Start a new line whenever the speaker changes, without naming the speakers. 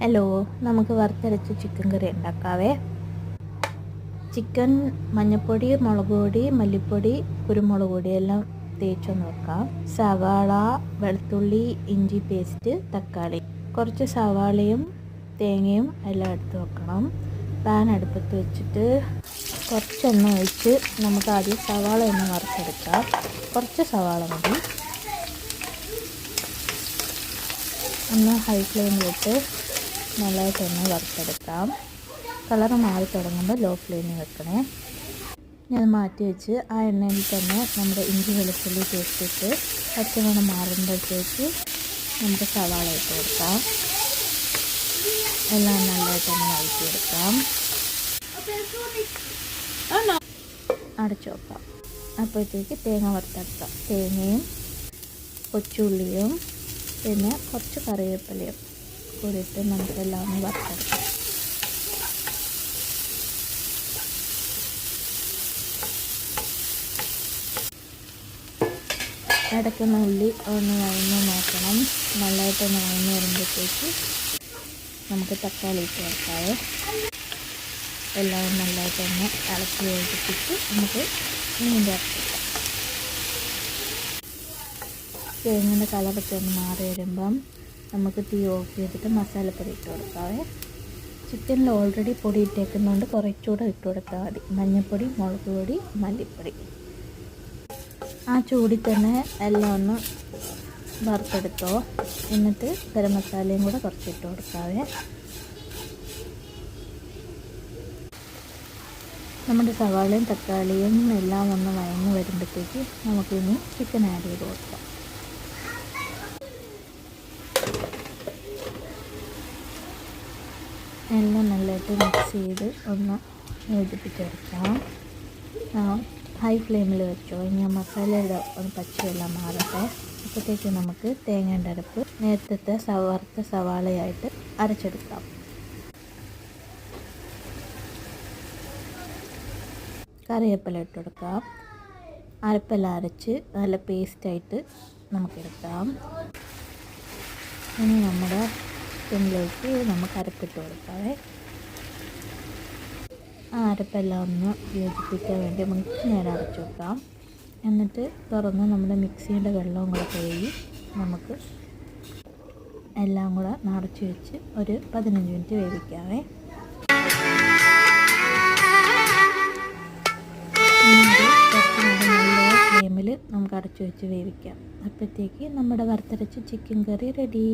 Hello, നമുക്ക് വറുത്തരച്ച് chicken കറി ഉണ്ടാക്കാവേ. Chicken മഞ്ഞൾപ്പൊടി, മുളക് പൊടി, മല്ലിപ്പൊടി, കുരുമുളക് പൊടി എല്ലാം തേച്ചൊന്ന് വെക്കാം. സവാള, വെളുത്തുള്ളി, ഇഞ്ചി പേസ്റ്റ്, തക്കാളി, കുറച്ച് സവാളയും തേങ്ങയും എല്ലാം എടുത്ത് വെക്കണം. പാൻ അടുപ്പത്ത് വെച്ചിട്ട് കുറച്ച് എണ്ണ ഒഴിച്ച് നമുക്ക് ആദ്യം സവാള ഒന്ന് വറുത്തെടുക്കാം. കുറച്ച് സവാള മതി. ഒന്ന് ഹൈ ഫ്ലെയിമിലിട്ട് നല്ലതായിട്ടൊന്ന് വറുത്തെടുക്കാം. കളറ് മാറി തുടങ്ങുമ്പോൾ ലോ ഫ്ലെയിമിൽ വെക്കണേ. ഞാൻ മാറ്റി വെച്ച് ആ എണ്ണയിൽ തന്നെ നമ്മുടെ ഇഞ്ചി വെളുത്തുള്ളി പേസ്റ്റ് ഇട്ട് പച്ചമണം മാറുമ്പോഴത്തേക്ക് നമുക്ക് സവാള ഇട്ട് കൊടുക്കാം. എല്ലാം നല്ലതായിട്ടൊന്ന് വഴറ്റിയെടുക്കാം. അടച്ചു വെക്കാം. അപ്പോഴത്തേക്ക് തേങ്ങ വറുത്തെടുക്കാം. തേങ്ങയും കൊച്ചുള്ളിയും പിന്നെ കുറച്ച് കറിവേപ്പിലയും കൂടിയിട്ട് നമുക്കെല്ലാം ഒന്ന് വറുത്തെടുക്കാം. ഇടയ്ക്കൊന്ന് ഉള്ളി ഒന്ന് വഴന്ന് നോക്കണം. നല്ലതായിട്ടൊന്ന് വഴന്ന് വരുമ്പോഴത്തേക്ക് നമുക്ക് തക്കാളി ഇട്ട് വെക്കാവേ. എല്ലാം നല്ലതായിട്ടൊന്ന് ഇളക്കി യോജിപ്പിച്ച് നമുക്ക് മീൻ ചേർക്കാം. തേങ്ങയുടെ കളറൊക്കെ ഒന്ന് മാറി വരുമ്പം നമുക്ക് തീ ഓഫ് ചെയ്തിട്ട് മസാലപ്പൊടി ഇട്ട് കൊടുക്കാവേ. ചിക്കനിൽ ഓൾറെഡി പൊടി ഇട്ടേക്കുന്നതുകൊണ്ട് കുറച്ചുകൂടെ ഇട്ട് കൊടുത്താൽ മതി. മഞ്ഞൾപ്പൊടി, മുളക് പൊടി, മല്ലിപ്പൊടി. ആ ചൂടിൽ തന്നെ എല്ലാം ഒന്ന് വറുത്തെടുത്തോ. എന്നിട്ട് ഗരം മസാലയും കൂടെ കുറച്ച് ഇട്ട് കൊടുക്കാവേ. നമ്മുടെ സവാളയും തക്കാളിയും എല്ലാം ഒന്ന് വഴന്ന് വരുമ്പോഴത്തേക്ക് നമുക്കിനി ചിക്കൻ ആഡ് ചെയ്ത് കൊടുക്കാം. എല്ലാം നല്ലതായിട്ട് മിക്സ് ചെയ്ത് ഒന്ന് യോജിപ്പിച്ചെടുക്കാം. ഹൈ ഫ്ലെയിമിൽ വെച്ചോ. ഇനി ആ മസാലയുടെ ഒന്ന് പച്ചയെല്ലാം മാറട്ടെ. അപ്പോഴത്തേക്ക് നമുക്ക് തേങ്ങേൻ്റെ അരപ്പ് നേരത്തെ വറുത്ത സവാളയായിട്ട് അരച്ചെടുക്കാം. കറിവേപ്പില ഇട്ട് കൊടുക്കാം. അരപ്പെല്ലാം അരച്ച് നല്ല പേസ്റ്റായിട്ട് നമുക്കെടുക്കാം. ഇനി നമ്മുടെ ചിക്കനിലേക്ക് നമുക്ക് അരപ്പിട്ട് കൊടുക്കാവേ. ആ അരപ്പെല്ലാം ഒന്ന് യോജിപ്പിക്കാൻ വേണ്ടി നമുക്ക് നേരെ അടച്ചു വെക്കാം. എന്നിട്ട് തുറന്ന് നമ്മുടെ മിക്സിയുടെ വെള്ളവും കൂടെ കഴുകി നമുക്ക് എല്ലാം കൂടെ നിറച്ച് വെച്ച് ഒരു 15 മിനിറ്റ് വേവിക്കാവേ. കുറച്ച് നേരം നല്ല ഫ്ലെയിമിൽ നമുക്ക് അടച്ചു വെച്ച് വേവിക്കാം. അപ്പോഴത്തേക്ക് നമ്മുടെ വറുത്തരച്ച് ചിക്കൻ കറി റെഡി.